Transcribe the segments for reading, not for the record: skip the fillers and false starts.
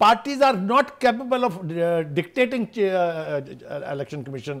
Parties are not capable of dictating election commission.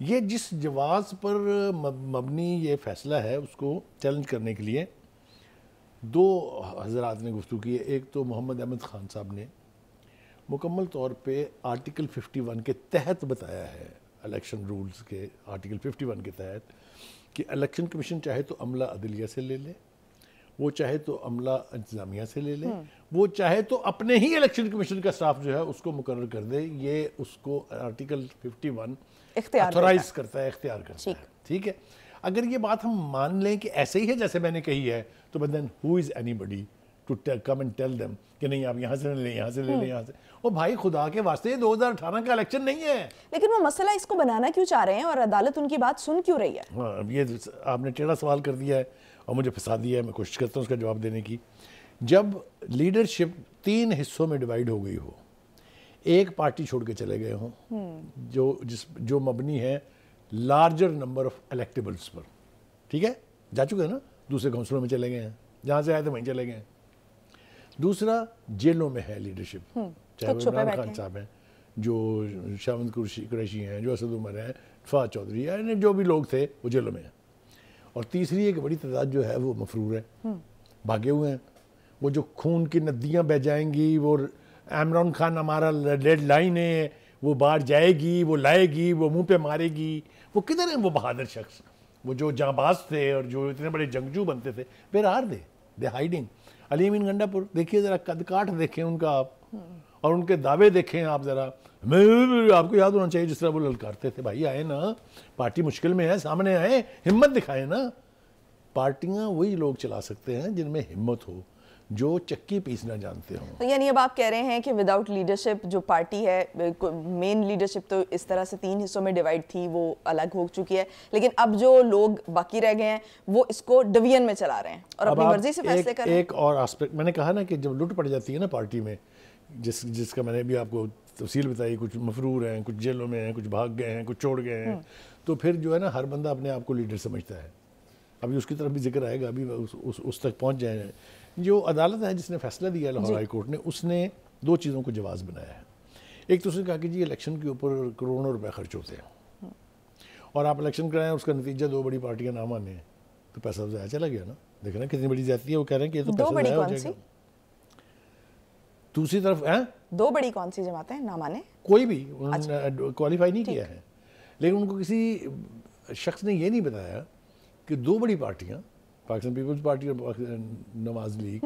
یہ جس جواز پر مبنی یہ فیصلہ ہے اس کو چیلنج کرنے کے لیے دو حضرات نے گفتگو کی ہے. ایک تو محمد احمد خان صاحب نے مکمل طور پہ آرٹیکل 51 کے تحت بتایا ہے, الیکشن رولز کے آرٹیکل 51 کے تحت, کہ الیکشن کمیشن چاہے تو عملہ عدلیہ سے لے لے, وہ چاہے تو عملہ انتظامیہ سے لے لے, وہ چاہے تو اپنے ہی الیکشن کمیشن کا سٹاف جو ہے اس کو مقرر کر دے. یہ اس کو آرٹیکل 51 اتھورائز کرتا ہے, اختیار کرتا ہے. ٹھیک ہے, اگر یہ بات ہم مان لیں کہ ایسے ہی ہے جیسے میں نے کہی ہے, تو but then who is anybody to come and tell them کہ نہیں آپ یہاں سے لے لیں, یہاں سے لے لیں, یہاں سے. او بھائی خدا کے واسطے یہ 2018 کا الیکشن نہیں ہے. لیکن وہ مسئلہ اس کو بنانا کیوں چاہ رہے ہیں اور عدالت ان کی بات سن کیوں رہی ہے؟ ہاں, یہ آپ نے ٹیڑھا سوال کر دیا ہے اور مجھے پھنسا دیا ہے. میں کوشش کرتا ہوں اس کا جواب دینے کی. جب لیڈرشپ 3 حصوں میں ڈیوائیڈ ہو گئی ہو, ایک پارٹی چھوڑ کے چلے گئے ہوں جو مبنی ہے لارجر نمبر آف الیکٹیبلز پر, ٹھیک ہے, جا چکے ہیں نا, دوسرے کونسلوں میں چلے گئے ہیں, جہاں سے آئے تھے وہیں چلے گئے ہیں. دوسرا جیلوں میں ہے لیڈرشپ, چاہے وہ عمران خان صاحب ہیں, جو شاوند قریشی ہیں, جو اسد عمر ہیں, فہد چودھری ہیں, جو بھی لوگ تھے وہ جیلوں میں ہیں. اور تیسری ایک بڑی تعداد جو ہے وہ مفرور ہے, بھاگے ہوئے ہیں. وہ جو خون کی ندیاں بہ جائیں گی, وہ عمران خان ہمارا ریڈ لائن ہے, وہ باہر جائے گی, وہ لائے گی, وہ منہ پہ مارے گی, وہ کدھر ہیں وہ بہادر شخص, وہ جو جانباز تھے اور جو اتنے بڑے جنگجو بنتے تھے, ویئر آر دے ہائیڈنگ. علی امین گنڈا پور دیکھیے ذرا, قد کاٹ دیکھیں ان کا آپ, اور ان کے دعوے دیکھیں آپ ذرا. آپ کو یاد ہونا چاہیے جس طرح وہ للکارتے تھے, بھائی آئے نا, پارٹی مشکل میں ہے, سامنے آئے, ہمت دکھائیں نا. پارٹیاں وہی لوگ چلا سکتے ہیں جن میں ہمت ہو, جو چکی پیسنا جانتے ہوں. یعنی اب آپ کہہ رہے ہیں کہ وداؤٹ لیڈرشپ جو پارٹی ہے, مین لیڈرشپ تو اس طرح سے 3 حصوں میں ڈیوائیڈ تھی, وہ الگ ہو چکی ہے, لیکن اب جو لوگ باقی رہ گئے ہیں وہ اس کو ڈویژن میں چلا رہے ہیں اور اپنی مرضی سے فیصلے کر رہے ہیں. ایک اور آسپیکٹ میں نے کہا نا کہ جب لٹ پڑ جاتی ہے نا پارٹی میں, جس کا میں نے بھی آپ کو تفصیل بتائی, کچھ مفرور ہیں, کچھ جیلوں میں ہیں, کچھ بھاگ گئے ہیں, کچھ چھوڑ گئے ہیں, تو پھر جو ہے نا ہر بندہ اپنے آپ کو لیڈر سمجھتا ہے. ابھی اس کی طرف بھی ذکر آئے گا, ابھی اس تک پہنچ جائیں. جو عدالت ہے جس نے فیصلہ دیا لاہور ہائی کورٹ نے, اس نے 2 چیزوں کو جواز بنایا ہے. ایک تو اس نے کہا کہ جی الیکشن کے اوپر کروڑوں روپے خرچ ہوتے ہیں, اور آپ الیکشن کرائیں, اس کا نتیجہ 2 بڑی پارٹیاں نہ مانیں, تو پیسہ ضائع چلا گیا نا. دیکھیں نا کتنی بڑی زیادتی ہے. وہ کہہ رہے ہیں کہ یہ تو پیسہ ضائع ہو جائے گا. دوسری طرف 2 بڑی کون سی جماعتیں نہ مانے؟ کوئی بھی انہوں نے کوالیفائی نہیں کیا ہے, لیکن ان کو کسی شخص نے یہ نہیں بتایا کہ 2 بڑی پارٹیاں, پاکستان پیپلز پارٹی اور نواز لیگ,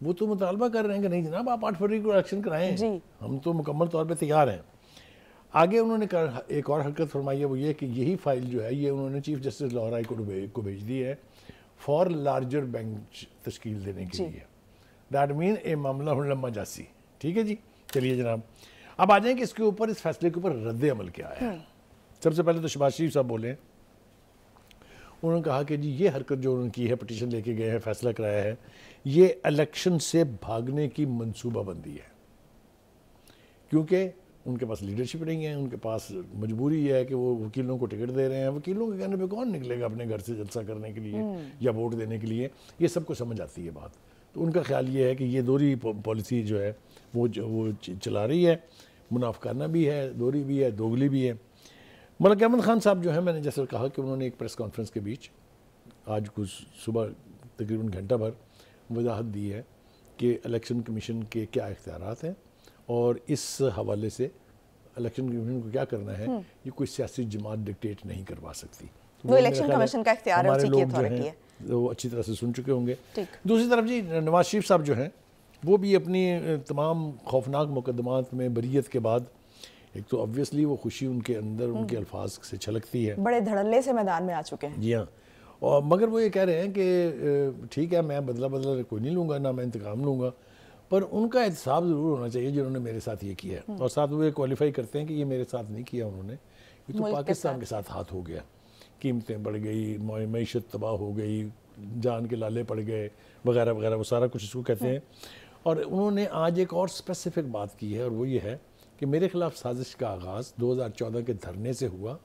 وہ تو مطالبہ کر رہے ہیں کہ نہیں جناب آپ 8 فروری کو الیکشن کرائیں, ہم تو مکمل طور پہ تیار ہیں. آگے انہوں نے ایک اور حرکت فرمائی ہے, وہ یہ کہ یہی فائل جو ہے یہ انہوں نے chief justice Lahore high court کو بھیج دی ہے فار لارجر بینچ تشکیل دینے کے لیے. دیٹ مین اے معاملہ لمبا جاسی. ٹھیک ہے جی, چلیے جناب اب آ جائیں کہ اس کے اوپر, اس فیصلے کے اوپر رد عمل کیا ہے. سب سے پہلے تو شہباز شریف صاحب بولے, انہوں نے کہا کہ جی یہ حرکت جو انہوں نے کی ہے, پٹیشن لے کے گئے ہیں, فیصلہ کرایا ہے, یہ الیکشن سے بھاگنے کی منصوبہ بندی ہے. کیونکہ ان کے پاس لیڈرشپ نہیں ہے, ان کے پاس مجبوری ہے کہ وہ وکیلوں کو ٹکٹ دے رہے ہیں. وکیلوں کے کہنے پہ کون نکلے گا اپنے گھر سے جلسہ کرنے کے لیے یا ووٹ دینے کے لیے؟ یہ سب کو سمجھ آتی ہے بات. تو ان کا خیال یہ ہے کہ یہ دوہری پالیسی جو ہے وہ چلا رہی ہے, منافقانہ بھی ہے, دوہری بھی ہے, دوگلی بھی ہے. ملک احمد خان صاحب جو ہیں, میں نے جیسے کہا کہ انہوں نے ایک پریس کانفرنس کے بیچ آج کچھ صبح تقریباً گھنٹہ بھر وضاحت دی ہے کہ الیکشن کمیشن کے کیا اختیارات ہیں, اور اس حوالے سے الیکشن کمیشن کو کیا کرنا ہے یہ کوئی سیاسی جماعت ڈکٹیٹ نہیں کروا سکتی. وہ الیکشن کمیشن کا اختیار ہے, اسی کی اتھارٹی ہے, وہ اچھی طرح سے سن چکے ہوں گے. دوسری طرف جی نواز شریف صاحب جو ہیں وہ بھی اپنی تمام خوفناک مقدمات میں بریت کے بعد, ایک تو obviously وہ خوشی ان کے اندر ان کے الفاظ سے چھلکتی ہے, بڑے دھڑلے سے میدان میں آ چکے ہیں. جی ہاں, اور مگر وہ یہ کہہ رہے ہیں کہ ٹھیک ہے میں بدلہ کوئی نہیں لوں گا, نہ میں انتقام لوں گا, پر ان کا احتساب ضرور ہونا چاہیے جنہوں نے میرے ساتھ یہ کیا ہے. اور ساتھ وہ یہ کوالیفائی کرتے ہیں کہ یہ میرے ساتھ نہیں کیا انہوں نے, یہ تو پاکستان کے ساتھ ہاتھ ہو گیا. قیمتیں بڑھ گئی, معیشت تباہ ہو گئی, جان کے لالے پڑ گئے وغیرہ وغیرہ, وہ سارا کچھ اس کو کہتے ہیں. اور انہوں نے آج ایک اور اسپیسیفک بات کی ہے, اور وہ یہ ہے کہ میرے خلاف سازش کا آغاز 2014 کے دھرنے سے ہوا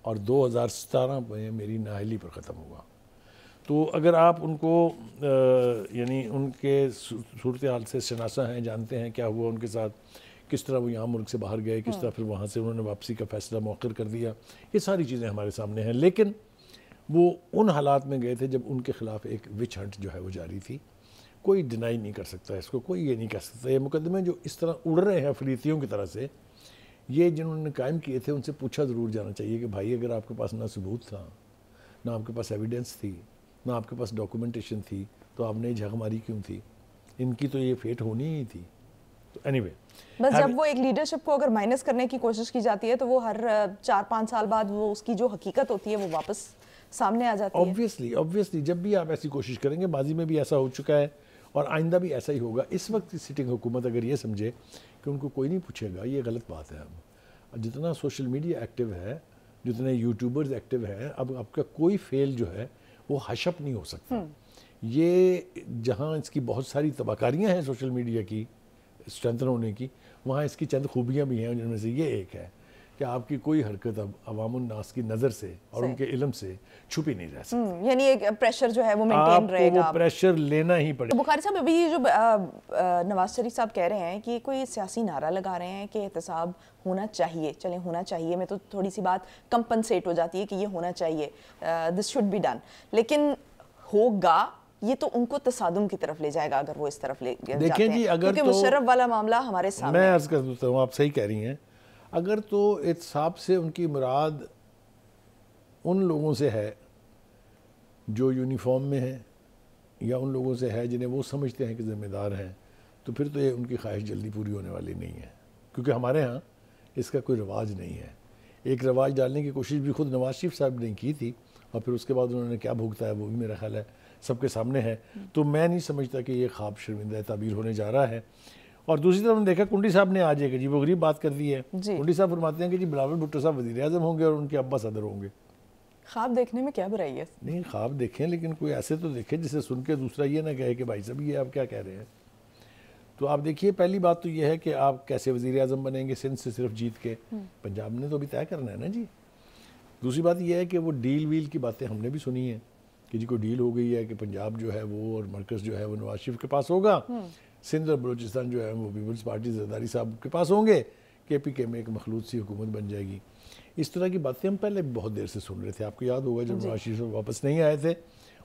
اور 2017 میں میری نااہلی پر ختم ہوا. تو اگر آپ ان کو یعنی ان کے صورتحال سے شناسا ہیں, جانتے ہیں کیا ہوا ان کے ساتھ, کس طرح وہ یہاں ملک سے باہر گئے, کس طرح پھر وہاں سے انہوں نے واپسی کا فیصلہ مؤخر کر دیا, یہ ساری چیزیں ہمارے سامنے ہیں. لیکن وہ ان حالات میں گئے تھے جب ان کے خلاف ایک وچ ہنٹ جو ہے وہ جاری تھی. کوئی ڈینائی نہیں کر سکتا اس کو, کوئی یہ نہیں کہہ سکتا. یہ مقدمے جو اس طرح اڑ رہے ہیں افریتیوں کی طرح سے, یہ جنہوں نے قائم کیے تھے ان سے پوچھا ضرور جانا چاہیے کہ بھائی اگر آپ کے پاس نہ ثبوت تھا, نہ آپ کے پاس ایویڈنس تھی, نہ آپ کے پاس ڈاکومنٹیشن تھی, تو آپ نے جھگ ماری کیوں تھی؟ ان کی تو یہ فیٹ ہونی ہی تھی. تو اینی وے, بس جب وہ ایک لیڈرشپ کو اگر مائنس کرنے کی کوشش کی جاتی ہے تو وہ ہر 4-5 سال بعد وہ اس کی جو حقیقت ہوتی ہے وہ واپس سامنے آ جاتی ہے. obviously جب بھی آپ ایسی کوشش کریں گے, ماضی میں بھی ایسا ہو چکا ہے اور آئندہ بھی ایسا ہی ہوگا. اس وقت کی سٹنگ حکومت اگر یہ سمجھے کہ ان کو کوئی نہیں پوچھے گا, یہ غلط بات ہے. اب جتنا سوشل میڈیا ایکٹیو ہے, جتنے یوٹیوبرز ایکٹیو ہیں, اب آپ کا کوئی فیل جو ہے وہ حشپ نہیں ہو سکتا. یہ جہاں اس کی بہت ساری تباکاریاں ہیں سوشل میڈیا کی اسٹرینتھن ہونے کی, وہاں اس کی چند خوبیاں بھی ہیں, جن میں سے یہ ایک ہے کہ آپ کی کوئی حرکت اب عوام الناس کی نظر سے اور ان کے علم سے چھپی نہیں رہ سکتی. یعنی ایک پریشر جو ہے وہ مینٹین رہے گا, آپ کو وہ پریشر لینا ہی پڑے. بخاری صاحب ابھی جو نواز شریف صاحب کہہ رہے ہیں کہ کوئی سیاسی نعرہ لگا رہے ہیں کہ احتساب ہونا چاہیے, چلیں ہونا چاہیے میں تو تھوڑی سی بات کمپنسیٹ ہو جاتی ہے کہ یہ ہونا چاہیے, دس شوڈ بی ڈن, لیکن ہوگا یہ تو ان کو تصادم کی طرف لے جائے گا اگر وہ اس طرف لے جاتے ہیں. دیکھیں جی, اگر کیونکہ مشرف والا معاملہ ہمارے سامنے, میں عرض کر دیتا ہوں, آپ صحیح کہہ رہی ہیں, اگر تو احتساب سے ان کی مراد ان لوگوں سے ہے جو یونیفارم میں ہیں یا ان لوگوں سے ہے جنہیں وہ سمجھتے ہیں کہ ذمہ دار ہیں, تو پھر تو یہ ان کی خواہش جلدی پوری ہونے والی نہیں ہے. کیونکہ ہمارے ہاں اس کا کوئی رواج نہیں ہے. ایک رواج ڈالنے کی کوشش بھی خود نواز شریف صاحب نے کی تھی, اور پھر اس کے بعد انہوں نے کیا بھوگتا ہے وہ بھی میرا خیال ہے سب کے سامنے ہے. تو میں نہیں سمجھتا کہ یہ خواب شرمندہ تعبیر ہونے جا رہا ہے. اور دوسری طرف ہم نے دیکھا کنڈی صاحب نے آج ایک وہ غریب بات کر دی ہے. کنڈی صاحب فرماتے ہیں کہ جی بلاول بھٹو صاحب وزیر اعظم ہوں گے اور ان کے ابا صدر ہوں گے. خواب دیکھنے میں کیا برائی ہے؟ نہیں, خواب دیکھیں, لیکن کوئی ایسے تو دیکھیں جسے سن کے دوسرا یہ نہ کہے کہ بھائی صاحب یہ آپ کیا کہہ رہے ہیں. تو آپ دیکھیے, پہلی بات تو یہ ہے کہ آپ کیسے وزیر اعظم بنیں گے سندھ سے صرف جیت کے, پنجاب نے تو ابھی طے کرنا ہے نا جی. دوسری بات یہ ہے کہ وہ ڈیل ویل کی باتیں ہم نے بھی سنی ہیں کہ جی کوئی ڈیل ہو گئی ہے کہ پنجاب جو ہے وہ اور مرکز جو ہے وہ نواز شریف کے پاس ہوگا, سندھ اور بلوچستان جو ہے وہ پیپلز پارٹی زرداری صاحب کے پاس ہوں گے, کے پی کے میں ایک مخلوط سی حکومت بن جائے گی. اس طرح کی باتیں ہم پہلے بہت دیر سے سن رہے تھے. آپ کو یاد ہوگا جب نواز شریف واپس نہیں آئے تھے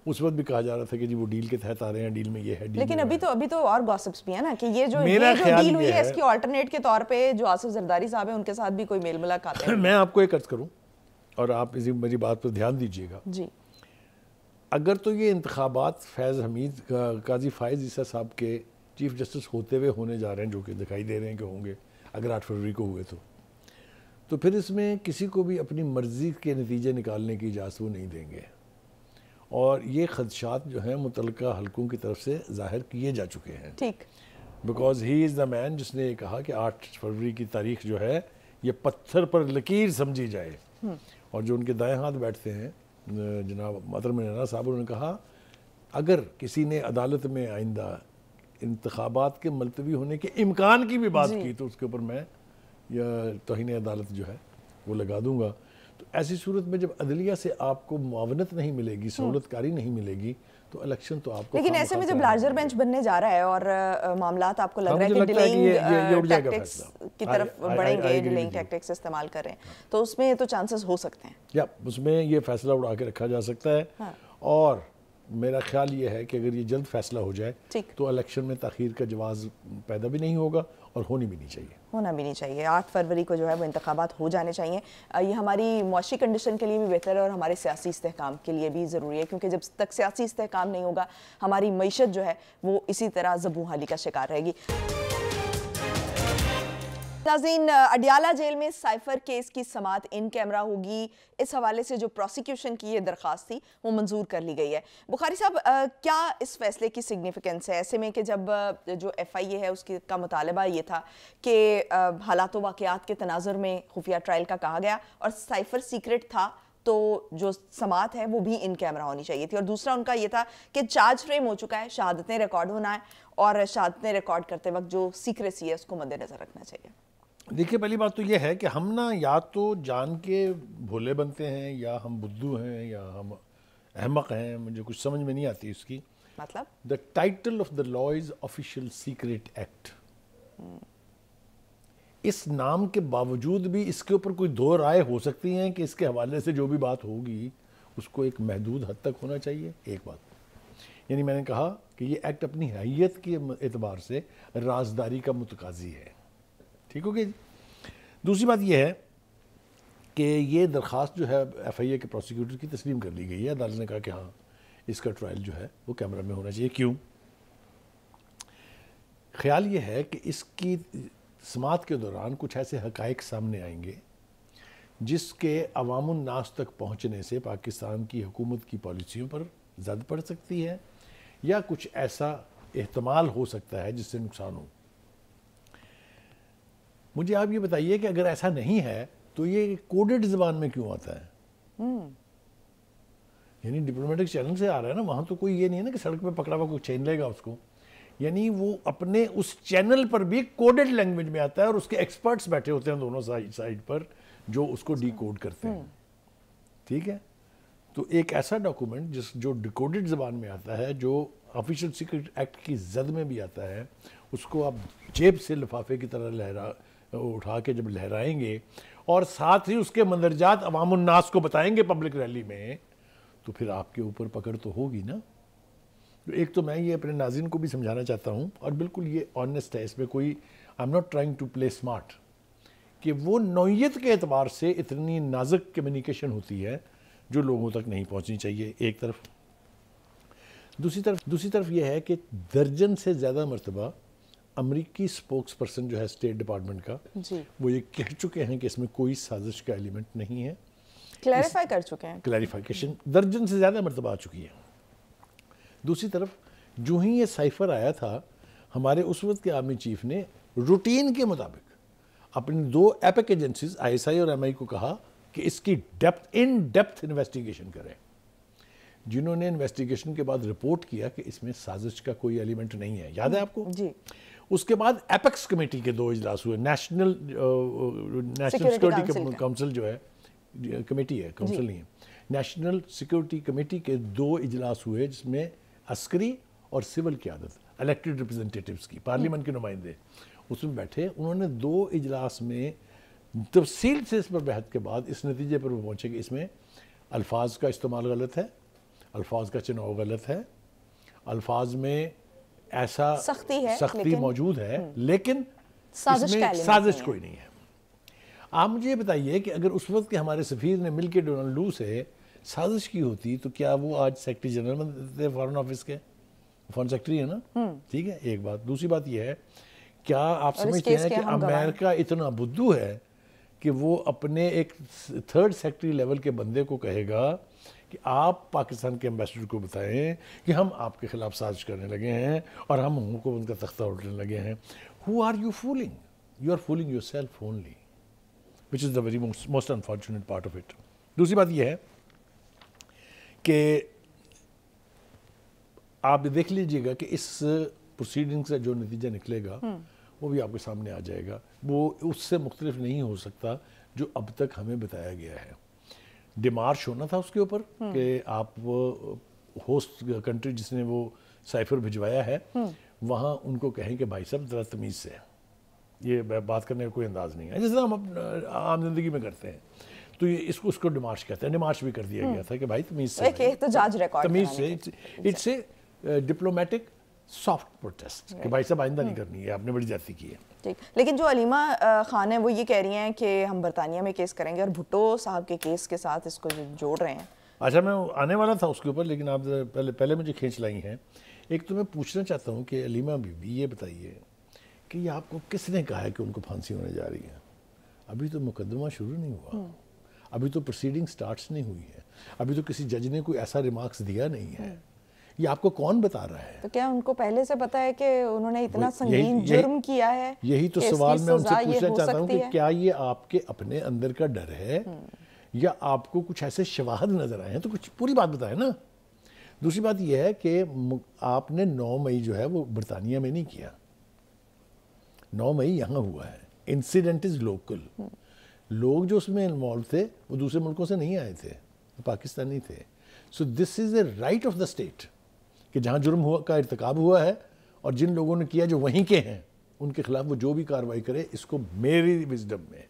اس وقت بھی کہا جا رہا تھا کہ جی وہ ڈیل کے تحت آ رہے ہیں, ڈیل میں یہ ہے. لیکن ابھی تو اور گاسپس بھی ہیں نا کہ یہ جو ڈیل ہوئی ہے اس کی آلٹرنیٹ کے طور پہ جو آصف زرداری صاحب ہیں ان کے ساتھ بھی کوئی میل ملاقات ہے. میں آپ کو ایک عرض کروں اور آپ میری بات پر دھیان دیجیے گا. جی, اگر تو یہ انتخابات فیض حمید قاضی فائز عیسیٰ صاحب کے چیف جسٹس ہوتے ہوئے ہونے جا رہے ہیں, جو کہ دکھائی دے رہے ہیں کہ ہوں گے اگر 8 فروری کو ہوئے تو پھر اس میں کسی کو بھی اپنی مرضی کے نتیجے نکالنے کی اجازت وہ نہیں دیں گے. اور یہ خدشات جو ہیں متعلقہ حلقوں کی طرف سے ظاہر کیے جا چکے ہیں. ٹھیک, بیکاز ہی از دا مین جس نے یہ کہا کہ 8 فروری کی تاریخ جو ہے یہ پتھر پر لکیر سمجھی جائے. اور جو ان کے دائیں ہاتھ بیٹھتے ہیں جناب محترم نینا صاحب, انہوں نے کہا اگر کسی نے عدالت میں آئندہ انتخابات کے ملتوی ہونے کے امکان کی بھی بات کی تو اس کے اوپر میں یا توہین عدالت جو ہے وہ لگا دوں گا. تو ایسی صورت میں جب عدلیہ سے آپ کو معاونت نہیں ملے گی, سہولت کاری نہیں ملے گی, تو الیکشن تو آپ کو. لیکن ایسے میں جب لارجر بینچ بننے جا رہا ہے اور معاملات آپ کو لگ رہا ہے کہ ڈیلیئنگ ٹیکٹکس کی طرف بڑھیں گے, ڈیلیئنگ ٹیکٹکس استعمال کر رہے ہیں, تو اس میں تو چانسز ہو سکتے ہیں. یا اس میں یہ فیصلہ اڑا کے رکھا جا سکتا ہے. اور میرا خیال یہ ہے کہ اگر یہ جلد فیصلہ ہو جائے تو الیکشن میں تاخیر کا جواز پیدا بھی نہیں ہوگا اور ہونی بھی نہیں چاہیے. ہونا بھی نہیں چاہیے. 8 فروری کو جو ہے وہ انتخابات ہو جانے چاہیے. یہ ہماری معاشی کنڈیشن کے لیے بھی بہتر ہے اور ہمارے سیاسی استحکام کے لیے بھی ضروری ہے, کیونکہ جب تک سیاسی استحکام نہیں ہوگا ہماری معیشت جو ہے وہ اسی طرح زبوں حالی کا شکار رہے گی. ناظرین, اڈیالہ جیل میں سائفر کیس کی سماعت ان کیمرہ ہوگی. اس حوالے سے جو پروسیکیوشن کی یہ درخواست تھی وہ منظور کر لی گئی ہے. بخاری صاحب, کیا اس فیصلے کی سگنیفیکنس ہے ایسے میں کہ جب جو ایف آئی اے ہے اس کا مطالبہ یہ تھا کہ حالات و واقعات کے تناظر میں خفیہ ٹرائل کا کہا گیا اور سائفر سیکرٹ تھا تو جو سماعت ہے وہ بھی ان کیمرہ ہونی چاہیے تھی, اور دوسرا ان کا یہ تھا کہ چارج فریم ہو چکا ہے, شہادتیں ریکارڈ ہونا ہے اور شہادتیں ریکارڈ کرتے وقت جو سیکریسی ہے اس کو مد نظر رکھنا چاہیے. دیکھیے, پہلی بات تو یہ ہے کہ ہم نا یا تو جان کے بھولے بنتے ہیں یا ہم بدھو ہیں یا ہم احمق ہیں, مجھے کچھ سمجھ میں نہیں آتی اس کی. مطلب the title of the law is Official Secret Act. اس نام کے باوجود بھی اس کے اوپر کوئی دو رائے ہو سکتی ہیں کہ اس کے حوالے سے جو بھی بات ہوگی اس کو ایک محدود حد تک ہونا چاہیے. ایک بات یعنی میں نے کہا کہ یہ ایکٹ اپنی حیثیت کے اعتبار سے رازداری کا متقاضی ہے. ٹھیک ہو گیا جی. دوسری بات یہ ہے کہ یہ درخواست جو ہے ایف آئی اے کے پروسیکیوٹر کی تسلیم کر لی گئی ہے. عدالت نے کہا کہ ہاں اس کا ٹرائل جو ہے وہ کیمرہ میں ہونا چاہیے. کیوں؟ خیال یہ ہے کہ اس کی سماعت کے دوران کچھ ایسے حقائق سامنے آئیں گے جس کے عوام الناس تک پہنچنے سے پاکستان کی حکومت کی پالیسیوں پر زد پڑ سکتی ہے یا کچھ ایسا احتمال ہو سکتا ہے جس سے نقصان ہو. مجھے آپ یہ بتائیے کہ اگر ایسا نہیں ہے تو یہ کوڈڈ زبان میں کیوں آتا ہے؟ یعنی ڈپلومیٹک چینل سے آ رہا ہے نا, وہاں تو کوئی یہ نہیں ہے نا کہ سڑک پہ پکڑا ہوا کوئی چھین لے گا اس کو. یعنی وہ اپنے اس چینل پر بھی کوڈڈ لینگویج میں آتا ہے اور اس کے ایکسپرٹس بیٹھے ہوتے ہیں دونوں سائڈ پر جو اس کو ڈی کوڈ کرتے ہیں. ٹھیک ہے, تو ایک ایسا ڈاکومنٹ جو ڈیکوڈڈ زبان میں آتا ہے, جو آفیشیل سیکرٹ ایکٹ کی زد میں بھی آتا ہے, اس کو آپ جیب سے لفافے کی طرح اٹھا کے جب لہرائیں گے اور ساتھ ہی اس کے مندرجات عوام الناس کو بتائیں گے پبلک ریلی میں, تو پھر آپ کے اوپر پکڑ تو ہوگی نا. ایک تو میں یہ اپنے ناظرین کو بھی سمجھانا چاہتا ہوں اور بالکل یہ آنیسٹ ہے, اس میں کوئی I am not trying to play smart, کہ وہ نوعیت کے اعتبار سے اتنی نازک کمیونیکیشن ہوتی ہے جو لوگوں تک نہیں پہنچنی چاہیے ایک طرف. دوسری طرف یہ ہے کہ درجن سے زیادہ مرتبہ امریکی سپوکس پرسن جو ہے اسٹیٹ ڈپارٹمنٹ کا, وہ یہ کہہ چکے ہیں کہ اس میں کوئی سازش کا ایلیمنٹ نہیں ہے. کلیریفائی کر چکے ہیں, کلیریفیکیشن درجن سے زیادہ مرتبہ آ چکی ہے. دوسری طرف جو ہی یہ سائفر آیا تھا, ہمارے اس وقت کے آرمی چیف نے روٹین کے مطابق اپنی دو apex agencies I S I اور ایم آئی کو کہا کہ اس کی ڈیپتھ انویسٹیگیشن کریں, جنہوں نے انویسٹیگیشن کے بعد رپورٹ کیا کہ اس میں سازش کا کوئی ایلیمنٹ نہیں ہے. یاد ہے آپ کو؟ جی. اس کے بعد ایپیکس کمیٹی کے 2 اجلاس ہوئے. نیشنل سیکورٹی کونسل جو ہے کمیٹی ہے, کونسل نہیں ہے, نیشنل سیکورٹی کمیٹی کے 2 اجلاس ہوئے جس میں عسکری اور سول قیادت, الیکٹڈ ریپرزنٹیٹیوز کی, پارلیمنٹ کے نمائندے اس میں بیٹھے. انہوں نے 2 اجلاس میں تفصیل سے اس پر بحث کے بعد اس نتیجے پر وہ پہنچے کہ اس میں الفاظ کا استعمال غلط ہے, الفاظ کا چناؤ غلط ہے, الفاظ میں ایسا سختی موجود ہے, لیکن اس میں سازش کوئی نہیں ہے. آپ مجھے یہ بتائیے کہ اگر اس وقت کے ہمارے سفیر نے مل کے ڈونلڈ لو سے سازش کی ہوتی تو کیا وہ آج سیکرٹری جنرل بنتے فارن آفس کے؟ فارن سیکرٹری ہے نا. ٹھیک ہے, ایک بات. دوسری بات یہ ہے, کیا آپ سمجھتے ہیں کہ امریکہ اتنا بدھو ہے کہ وہ اپنے ایک 3rd سیکرٹری لیول کے بندے کو کہے گا کہ آپ پاکستان کے ایمبیسڈر کو بتائیں کہ ہم آپ کے خلاف سازش کرنے لگے ہیں اور ہم حکومت کا تختہ الٹنے لگے ہیں. Who are you fooling? You are fooling yourself only, which is the very most unfortunate part of it. دوسری بات یہ ہے کہ آپ دیکھ لیجئے گا کہ اس پروسیڈنگ سے جو نتیجہ نکلے گا وہ بھی آپ کے سامنے آ جائے گا. وہ اس سے مختلف نہیں ہو سکتا جو اب تک ہمیں بتایا گیا ہے. ڈیمارش ہونا تھا اس کے اوپر کہ آپ ہوسٹ کنٹری جس نے وہ سائفر بھجوایا ہے وہاں ان کو کہیں کہ بھائی صاحب ذرا تمیز سے, یہ بات کرنے کا کوئی انداز نہیں ہے جیسے ہم عام زندگی میں کرتے ہیں. تو یہ اس کو ڈیمارش کہتے ہیں. ڈیمارش بھی کر دیا گیا تھا کہ بھائی تمیز سے, تمیز سے. It's a diplomatic soft protest کہ بھائی صاحب آئندہ نہیں کرنی ہے, آپ نے بڑی زیادتی کی ہے. ٹھیک, لیکن جو علیمہ خان ہیں وہ یہ کہہ رہی ہیں کہ ہم برطانیہ میں کیس کریں گے اور بھٹو صاحب کے کیس کے ساتھ اس کو جوڑ رہے ہیں. اچھا, میں آنے والا تھا اس کے اوپر, لیکن آپ پہلے مجھے کھینچ لائی ہیں. ایک تو میں پوچھنا چاہتا ہوں کہ علیمہ بی بی یہ بتائیے کہ یہ آپ کو کس نے کہا ہے کہ ان کو پھانسی ہونے جا رہی ہے؟ ابھی تو مقدمہ شروع نہیں ہوا, ابھی تو پروسیڈنگ سٹارٹس نہیں ہوئی ہے, ابھی تو کسی جج نے کوئی ایسا ریمارکس دیا نہیں ہے. یہ آپ کو کون بتا رہا ہے؟ تو کیا ان کو پہلے سے پتا ہے کہ انہوں نے اتنا سنگین جرم کیا ہے؟ یہی تو سوال میں ان سے پوچھنا چاہتا ہوں کہ کیا یہ آپ کے اپنے اندر کا ڈر ہے یا آپ کو کچھ ایسے شواہد نظر آئے ہیں؟ تو کچھ پوری بات بتائیں نا. دوسری بات یہ ہے کہ آپ نے 9 مئی جو ہے وہ برطانیہ میں نہیں کیا, 9 مئی یہاں ہوا ہے. Incident is local. لوگ جو اس میں انوالو تھے وہ دوسرے ملکوں سے نہیں آئے تھے, وہ پاکستانی تھے. So this is a writ of the state کہ جہاں جرم کا ارتکاب ہوا ہے اور جن لوگوں نے کیا جو وہیں کے ہیں ان کے خلاف وہ جو بھی کارروائی کرے اس کو میری وزڈم میں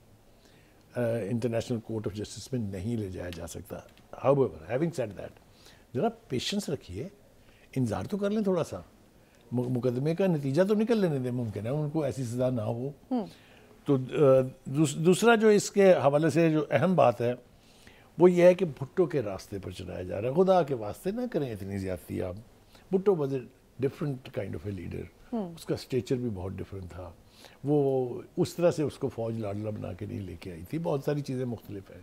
انٹرنیشنل کورٹ آف جسٹس میں نہیں لے جایا جا سکتا. However, having said that, ذرا پیشنس رکھیے, انتظار تو کر لیں تھوڑا سا, مقدمے کا نتیجہ تو نکل لینے دیں, ممکن ہے ان کو ایسی سزا نہ ہو. تو دوسرا جو اس کے حوالے سے جو اہم بات ہے وہ یہ ہے کہ بھٹو کے راستے پر چلایا جا رہا ہے. خدا کے واسطے نہ کریں اتنی زیادتی آپ. Bhutto was a different kind of a leader, اس کا اسٹیچر بھی بہت ڈفرنٹ تھا. وہ اس طرح سے اس کو فوج لاڈلا بنا کے نہیں لے کے آئی تھی, بہت ساری چیزیں مختلف ہیں.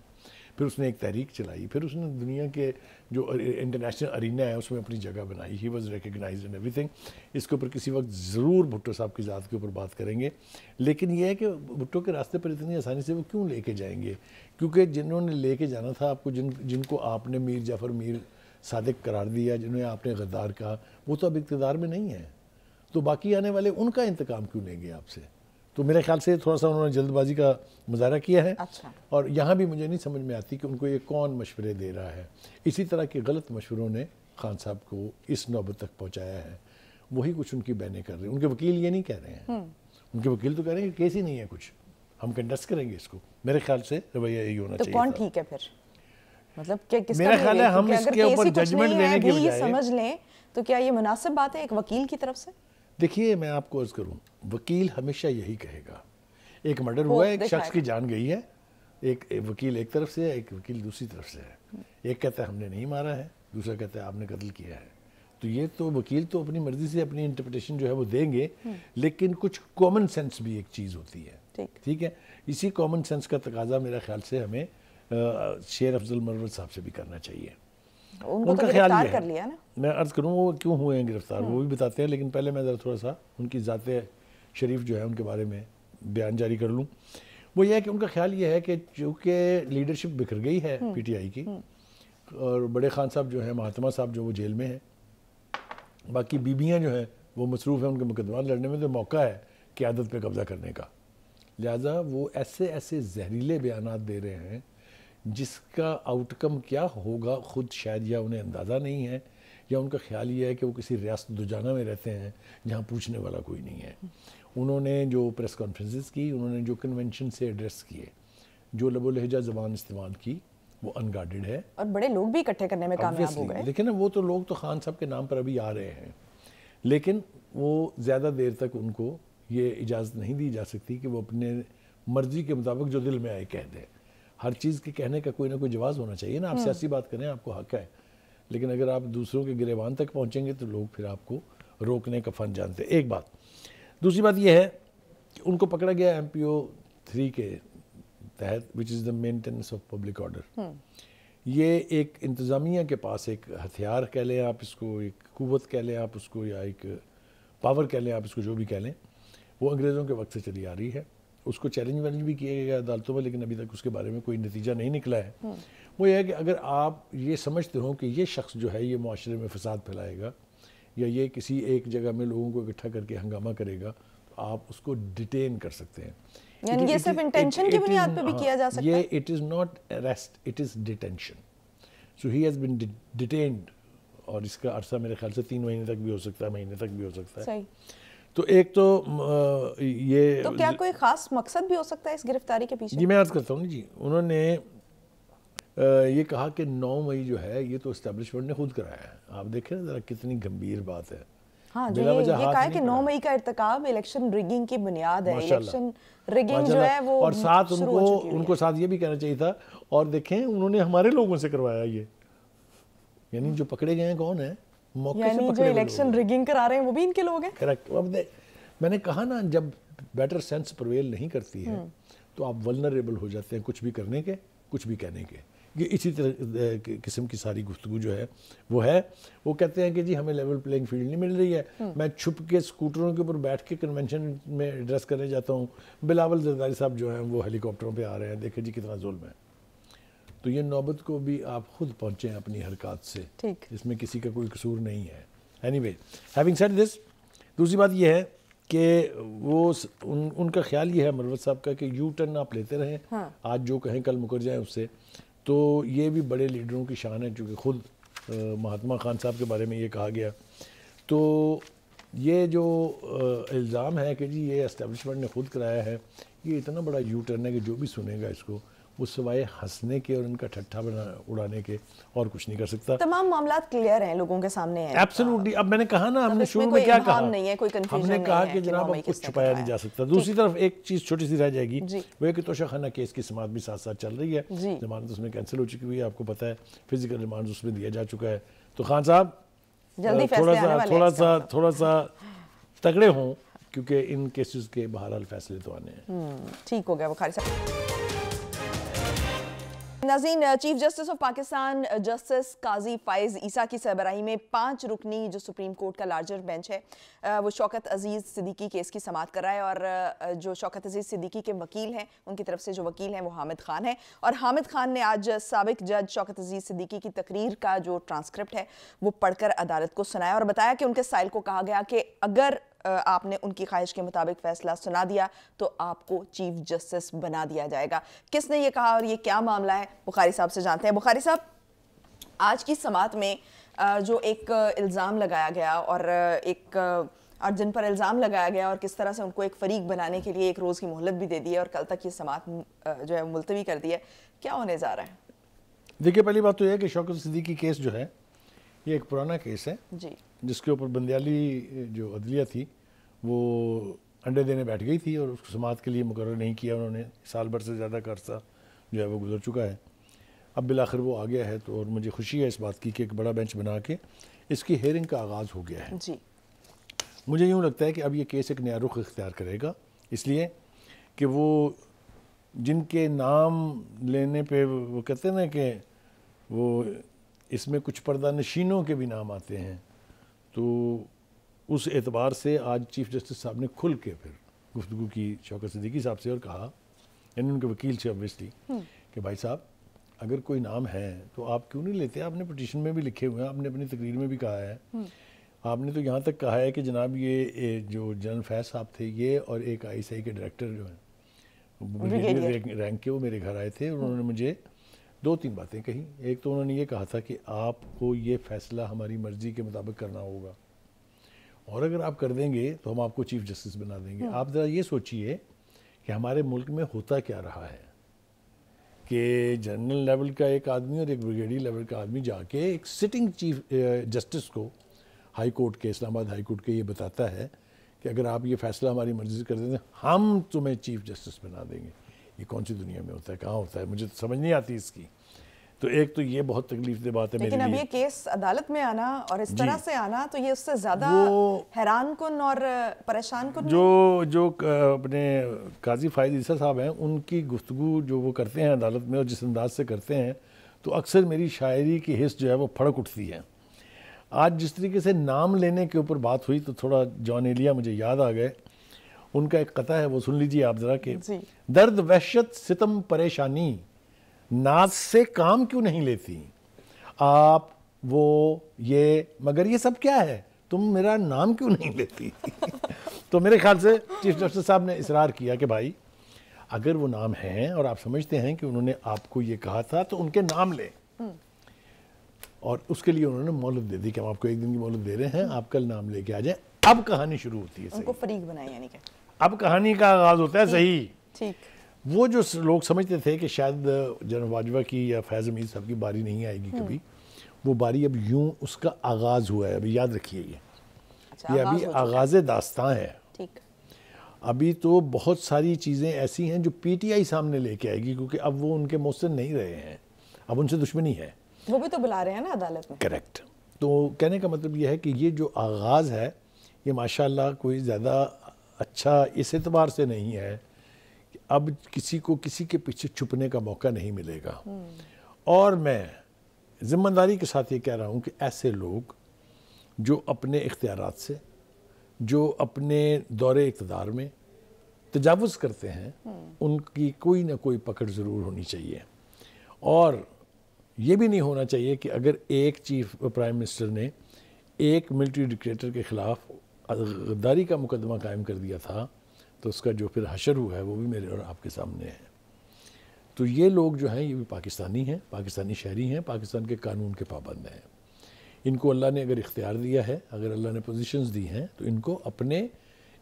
پھر اس نے ایک تحریک چلائی, پھر اس نے دنیا کے جو انٹرنیشنل ارینا ہے اس میں اپنی جگہ بنائی. He was recognised in everything. اس کے اوپر کسی وقت ضرور بھٹو صاحب کی ذات کے اوپر بات کریں گے, لیکن یہ ہے کہ بھٹو کے راستے پر اتنی آسانی سے وہ کیوں لے کے جائیں گے؟ کیونکہ جنہوں نے لے کے جانا تھا آپ کو, جن کو آپ نے میر جعفر میر صادق قرار دیا, جنہیں آپ نے غدار کہا, وہ تو اب اقتدار میں نہیں ہیں. تو باقی آنے والے ان کا انتقام کیوں لیں گے آپ سے؟ تو میرے خیال سے تھوڑا سا انہوں نے جلد بازی کا مظاہرہ کیا ہے. اور یہاں بھی مجھے نہیں سمجھ میں آتی کہ ان کو یہ کون مشورے دے رہا ہے. اسی طرح کے غلط مشوروں نے خان صاحب کو اس نوبت تک پہنچایا ہے. وہی کچھ ان کی بہنیں کر رہے ہیں. ان کے وکیل یہ نہیں کہہ رہے ہیں, ان کے وکیل تو کہہ رہے ہیں کہ کیس ہی نہیں ہے کچھ, ہم کنٹیسٹ کریں گے اس کو. میرے خیال سے رویہ یہی ہونا چاہیے. تو کون ٹھیک ہے پھر؟ مطلب کہ کس کا میرا خیال ہے ہم اس کے اوپر ججمنٹ دینے کے بجائے سمجھ لیں تو کیا یہ مناسب بات ہے ایک وکیل کی طرف سے؟ دیکھیے میں آپ کو عرض کروں, وکیل ہمیشہ یہی کہے گا. ایک مرڈر ہوا ہے, ایک شخص کی جان گئی ہے, ایک وکیل ایک طرف سے ہے, ایک وکیل دوسری طرف سے ہے. ایک کہتا ہے ہم نے نہیں مارا ہے, دوسرا کہتا ہے آپ نے قتل کیا ہے. تو یہ تو وکیل تو اپنی مرضی سے اپنی انٹرپریٹیشن جو ہے وہ دیں گے, لیکن کچھ کامن سینس بھی ایک چیز ہوتی ہے. ٹھیک ہے, اسی کامن سینس کا تقاضا میرا خیال سے ہمیں شیر افضل مروت صاحب سے بھی کرنا چاہیے. ان کا خیال یہ کر لیا نا, میں عرض کروں وہ کیوں ہوئے ہیں گرفتار, وہ بھی بتاتے ہیں, لیکن پہلے میں ذرا تھوڑا سا ان کی ذات شریف جو ہے ان کے بارے میں بیان جاری کر لوں. وہ یہ ہے کہ ان کا خیال یہ ہے کہ چونکہ لیڈرشپ بکھر گئی ہے پی ٹی آئی کی, اور بڑے خان صاحب جو ہیں, مہاتما صاحب جو وہ جیل میں ہیں, باقی بیبیاں جو ہیں وہ مصروف ہیں ان کے مقدمات لڑنے میں, تو موقع ہے قیادت پہ قبضہ کرنے کا. لہٰذا وہ ایسے زہریلے بیانات دے رہے ہیں جس کا آؤٹ کم کیا ہوگا خود شاید یا انہیں اندازہ نہیں ہے, یا ان کا خیال یہ ہے کہ وہ کسی ریاست دوجانہ میں رہتے ہیں جہاں پوچھنے والا کوئی نہیں ہے. انہوں نے جو پریس کانفرنسز کی, انہوں نے جو کنونشن سے ایڈریس کیے, جو لب و لہجہ زبان استعمال کی, وہ ان گارڈڈ ہے, اور بڑے لوگ بھی اکٹھے کرنے میں کامیاب ہو گئے. لیکن وہ تو لوگ تو خان صاحب کے نام پر ابھی آ رہے ہیں, لیکن وہ زیادہ دیر تک ان کو یہ اجازت نہیں دی جا سکتی کہ وہ اپنے مرضی کے مطابق جو دل میں آئے کہہ دیں. ہر چیز کے کہنے کا کوئی نہ کوئی جواز ہونا چاہیے نا. آپ سیاسی بات کریں, آپ کو حق ہے, لیکن اگر آپ دوسروں کے گریبان تک پہنچیں گے تو لوگ پھر آپ کو روکنے کا فن جانتے ہیں. ایک بات. دوسری بات یہ ہے کہ ان کو پکڑا گیا MPO 3 کے تحت, which is the maintenance of public order. یہ ایک انتظامیہ کے پاس ایک ہتھیار کہہ لیں آپ اس کو, ایک قوت کہہ لیں آپ اس کو, یا ایک پاور کہہ لیں آپ اس کو, جو بھی کہہ لیں, وہ انگریزوں کے وقت سے چلی آ رہی ہے. اس کو چیلنج ویلنج بھی کیا گیا عدالتوں میں, لیکن ابھی تک اس کے بارے میں کوئی نتیجہ نہیں نکلا ہے. وہ یہ ہے کہ اگر آپ یہ سمجھتے ہوں کہ یہ شخص جو ہے یہ معاشرے میں فساد پھیلائے گا, یا یہ کسی ایک جگہ میں لوگوں کو اکٹھا کر کے ہنگامہ کرے گا, تو آپ اس کو ڈیٹین کر سکتے ہیں. یعنی یہ صرف انٹینشن کی بنیاد پہ بھی کیا جا سکتا ہے. یہ it is not arrest, it is detention. So he has been detained, اور اس کا عرصہ میرے خیال سے 3 مہینے تک بھی ہو سکتا ہے, مہینے تک بھی ہو سکتا ہے. صحیح. تو ایک تو یہ, تو کیا کوئی خاص مقصد بھی ہو سکتا ہے اس گرفتاری کے پیچھے؟ جی میں عرض کرتا ہوں جی, انہوں نے یہ کہا کہ 9 مئی جو ہے یہ تو اسٹیبلشمنٹ نے خود کرایا ہے. آپ دیکھیں ذرا کتنی گمبھیر بات ہے. ہاں جو یہ کہا ہے کہ 9 مئی کا ارتکاب الیکشن ریگنگ کی بنیاد ہے. الیکشن ریگنگ جو ہے وہ, اور ساتھ ان کو ساتھ یہ بھی کہنا چاہیے تھا, اور دیکھیں انہوں نے ہمارے لوگوں سے کروایا یہ, یعنی جو پکڑے گئے ہیں کون ہیں, یعنی جو الیکشن ریگنگ کرا رہے ہیں وہ بھی ان کے لوگ ہیں. کریکٹ. میں نے کہا نا, جب بیٹر سینس پرویل نہیں کرتی ہے تو آپ ولنریبل ہو جاتے ہیں کچھ بھی کرنے کے, کچھ بھی کہنے کے. یہ اسی طرح قسم کی ساری گفتگو جو ہے وہ ہے. وہ کہتے ہیں کہ جی ہمیں لیول پلینگ فیلڈ نہیں مل رہی ہے, میں چھپ کے اسکوٹروں کے اوپر بیٹھ کے کنونشن میں ایڈریس کرنے جاتا ہوں, بلاول زرداری صاحب جو ہیں وہ ہیلی کاپٹروں پہ آ رہے ہیں, دیکھیں جی کتنا ظلم ہے. تو یہ نوبت کو بھی آپ خود پہنچیں اپنی حرکات سے, اس میں کسی کا کوئی قصور نہیں ہے. Any way, having said this, دوسری بات یہ ہے کہ وہ ان کا خیال یہ ہے مروت صاحب کا کہ یو ٹرن آپ لیتے رہیں, آج جو کہیں کل مکر جائیں اس سے. تو یہ بھی بڑے لیڈروں کی شان ہے, چونکہ خود مہاتما خان صاحب کے بارے میں یہ کہا گیا. تو یہ جو الزام ہے کہ جی یہ اسٹیبلشمنٹ نے خود کرایا ہے، یہ اتنا بڑا یو ٹرن ہے کہ جو بھی سنے گا اس کو وہ سوائے ہنسنے کے اور ان کا ٹھٹھا اڑانے کے اور کچھ نہیں کر سکتا. تمام معاملات کلیئر ہیں، لوگوں کے سامنے ہیں. ایبسلیوٹلی. اب میں نے کہا نا، ہم نے شروع میں کیا کہا، ہم نے کہا کہ جناب اب کچھ چھپایا نہیں جا سکتا. دوسری طرف ایک چیز چھوٹی سی رہ جائے گی، وہ ہے کہ توشہ خانہ کیس کی سماعت بھی ساتھ ساتھ چل رہی ہے. ضمانت اس میں کینسل ہو چکی ہوئی ہے، آپ کو پتہ ہے. فزیکل ریمانڈ اس میں دیا جا چکا ہے. تو خان صاحب تھوڑا سا تگڑے ہوں، کیونکہ ان کیسز کے بہرحال فیصلے تو آنے ہیں. ٹھیک ہو گیا بخاری صاحب. ناظرین، chief justice of Pakistan justice قاضی فائز عیسیٰ کی سربراہی میں 5 رکنی جو سپریم کورٹ کا لارجر بینچ ہے وہ شوکت عزیز صدیقی کیس کی سماعت کر رہا ہے. اور جو شوکت عزیز صدیقی کے وکیل ہیں، ان کی طرف سے جو وکیل ہیں وہ حامد خان ہیں. اور حامد خان نے آج سابق جج شوکت عزیز صدیقی کی تقریر کا جو ٹرانسکرپٹ ہے وہ پڑھ کر عدالت کو سنایا اور بتایا کہ ان کے سائل کو کہا گیا کہ اگر آپ نے ان کی خواہش کے مطابق فیصلہ سنا دیا تو آپ کو چیف جسٹس بنا دیا جائے گا. کس نے یہ کہا اور یہ کیا معاملہ ہے، بخاری صاحب سے جانتے ہیں. بخاری صاحب، آج کی سماعت میں جو ایک الزام لگایا گیا اور جن پر الزام لگایا گیا اور کس طرح سے ان کو ایک فریق بنانے کے لیے 1 روز کی مہلت بھی دے دی ہے اور کل تک یہ سماعت جو ہے ملتوی کر دی ہے، کیا ہونے جا رہا ہے؟ دیکھیے، پہلی بات تو یہ ہے کہ شوکت صدیقی کیس جو ہے یہ ایک پرانا کیس ہے جس کے اوپر بندیالی جو عدلیہ تھی وہ انڈے دینے بیٹھ گئی تھی اور اس کو سماعت کے لیے مقرر نہیں کیا. انہوں نے سال بھر سے زیادہ کا عرصہ جو ہے وہ گزر چکا ہے. اب بالآخر وہ آ گیا ہے تو اور مجھے خوشی ہے اس بات کی کہ ایک بڑا بینچ بنا کے اس کی ہیئرنگ کا آغاز ہو گیا ہے. مجھے یوں لگتا ہے کہ اب یہ کیس ایک نیا رخ اختیار کرے گا، اس لیے کہ وہ جن کے نام لینے پہ وہ کہتے ہیں نا کہ وہ اس میں کچھ پردہ نشینوں کے بھی نام آتے ہیں، تو اس اعتبار سے آج چیف جسٹس صاحب نے کھل کے پھر گفتگو کی شوکت صدیقی صاحب سے اور کہا، یعنی ان کے وکیل سے obviously، کہ بھائی صاحب اگر کوئی نام ہے تو آپ کیوں نہیں لیتے؟ آپ نے پٹیشن میں بھی لکھے ہوئے ہیں، آپ نے اپنی تقریر میں بھی کہا ہے، آپ نے تو یہاں تک کہا ہے کہ جناب یہ جو جنرل فیض صاحب تھے یہ اور ایک ISI کے ڈائریکٹر جو ہیں رینک کے، وہ میرے گھر آئے تھے اور انہوں نے مجھے 2-3 باتیں کہیں. ایک تو انہوں نے یہ کہا تھا کہ آپ کو یہ فیصلہ ہماری مرضی کے مطابق کرنا ہوگا اور اگر آپ کر دیں گے تو ہم آپ کو چیف جسٹس بنا دیں گے. آپ ذرا یہ سوچئے کہ ہمارے ملک میں ہوتا کیا رہا ہے کہ جنرل لیول کا ایک آدمی اور ایک بریگیڈی لیول کا آدمی جا کے ایک سٹنگ چیف جسٹس کو ہائی کورٹ کے، اسلام آباد ہائی کورٹ کے، یہ بتاتا ہے کہ اگر آپ یہ فیصلہ ہماری مرضی سے کر دیں ہم تمہیں چیف جسٹس بنا دیں گے. یہ کون سی دنیا میں ہوتا ہے، کہاں ہوتا ہے؟ مجھے سمجھ نہیں آتی اس کی. تو ایک تو یہ بہت تکلیف دہ بات ہے میرے لیے. لیکن اب یہ کیس عدالت میں آنا اور اس طرح سے آنا تو یہ اس سے زیادہ حیران کن اور پریشان کن. جو اپنے قاضی فائز عیسیٰ صاحب ہیں، ان کی گفتگو جو وہ کرتے ہیں عدالت میں اور جس انداز سے کرتے ہیں تو اکثر میری شاعری کی حس جو ہے وہ پھڑک اٹھتی ہے. آج جس طریقے سے نام لینے کے اوپر بات ہوئی تو تھوڑا جان ایلیا مجھے یاد آ گئے. ان کا ایک قطعہ ہے، وہ سن لیجیے آپ ذرا کہ درد وحشت ستم پریشانی ناز سے کام کیوں نہیں لیتی آپ وہ یہ، مگر یہ سب کیا ہے تم میرا نام کیوں نہیں لیتی. تو میرے خیال سے چیف جسٹس صاحب نے اصرار کیا کہ بھائی اگر وہ نام ہیں اور آپ سمجھتے ہیں کہ انہوں نے آپ کو یہ کہا تھا تو ان کے نام لیں. اور اس کے لیے انہوں نے مہلت دے دی کہ ہم آپ کو 1 دن کی مہلت دے رہے ہیں، آپ کل نام لے کے آ جائیں. اب کہانی شروع ہوتی ہے، ان کو فریق بنائیں، یعنی کہ اب کہانی کا آغاز ہوتا ہے. صحیح. ٹھیک. وہ جو لوگ سمجھتے تھے کہ شاید جنرل باجوہ کی یا فیض حمید صاحب کی باری نہیں آئے گی کبھی، وہ باری اب یوں اس کا آغاز ہوا ہے. ابھی یاد رکھیے یہ ابھی آغاز داستان ہے. ابھی تو بہت ساری چیزیں ایسی ہیں جو PTI سامنے لے کے آئے گی، کیونکہ اب وہ ان کے موثر نہیں رہے ہیں، اب ان سے دشمنی ہے. وہ بھی تو بلا رہے ہیں نا عدالت میں. کریکٹ. تو کہنے کا مطلب یہ ہے کہ یہ جو آغاز ہے یہ ماشاءاللہ کوئی زیادہ اچھا اس اعتبار سے نہیں ہے کہ اب کسی کو کسی کے پیچھے چھپنے کا موقع نہیں ملے گا. اور میں ذمہ داری کے ساتھ یہ کہہ رہا ہوں کہ ایسے لوگ جو اپنے اختیارات سے، جو اپنے دور اقتدار میں تجاوز کرتے ہیں، ان کی کوئی نہ کوئی پکڑ ضرور ہونی چاہیے. اور یہ بھی نہیں ہونا چاہیے کہ اگر ایک چیف پرائم منسٹر نے ایک ملٹری ڈکٹیٹر کے خلاف غداری کا مقدمہ قائم کر دیا تھا تو اس کا جو پھر حشر ہوا ہے وہ بھی میرے اور آپ کے سامنے ہے. تو یہ لوگ جو ہیں یہ بھی پاکستانی ہیں، پاکستانی شہری ہیں، پاکستان کے قانون کے پابند ہیں. ان کو اللہ نے اگر اختیار دیا ہے, اگر اللہ نے پوزیشنز دی ہیں, تو ان کو اپنے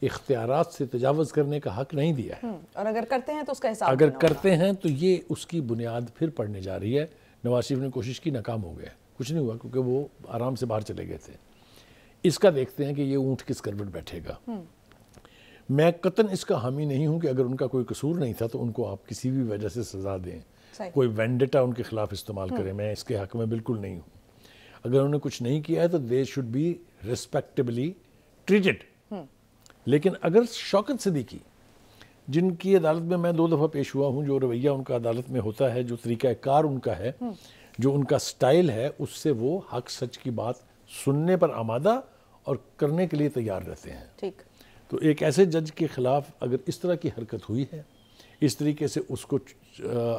اختیارات سے تجاوز کرنے کا حق نہیں دیا ہے. اور اگر کرتے ہیں تو اس کا حساب اگر کرتے ہیں تو یہ اس کی بنیاد پھر پڑنے جا رہی ہے. نواز شریف نے کوشش کی, ناکام ہو گیا, کچھ نہیں ہوا کیونکہ وہ آرام سے باہر چلے گئے تھے. اس کا دیکھتے ہیں کہ یہ اونٹ کس کروٹ بیٹھے گا. میں قطعاً اس کا حامی نہیں ہوں کہ اگر ان کا کوئی قصور نہیں تھا تو ان کو آپ کسی بھی وجہ سے سزا دیں, کوئی وینڈیٹا ان کے خلاف استعمال کریں. میں اس کے حق میں بالکل نہیں ہوں. اگر انہوں نے کچھ نہیں کیا ہے تو دے شوڈ بی ریسپیکٹیبلی ٹریٹڈ. لیکن اگر شوکت صدیقی, جن کی عدالت میں 2 دفعہ پیش ہوا ہوں, جو رویہ ان کا عدالت میں ہوتا ہے, جو طریقہ کار ان کا ہے, جو ان کا سٹائل ہے, اس سے وہ حق سچ کی بات سننے پر آمادہ اور کرنے کے لیے تیار رہتے ہیں. ٹھیک. تو ایک ایسے جج کے خلاف اگر اس طرح کی حرکت ہوئی ہے, اس طریقے سے اس کو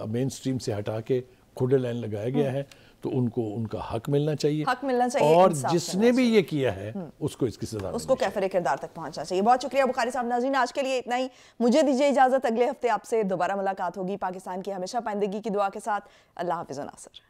مین سٹریم سے ہٹا کے کھوڑے لائن لگایا گیا ہے, تو ان کو ان کا حق ملنا چاہیے. اور جس نے بھی یہ کیا ہے اس کو اس کی سزا, اس کو کیفر کردار تک پہنچنا چاہیے. بہت شکریہ بخاری صاحب. ناظرین, آج کے لیے اتنا ہی. مجھے دیجیے اجازت, اگلے ہفتے آپ سے دوبارہ ملاقات ہوگی پاکستان کی ہمیشہ پائندگی کی دعا کے ساتھ. اللہ حافظ و ناصر.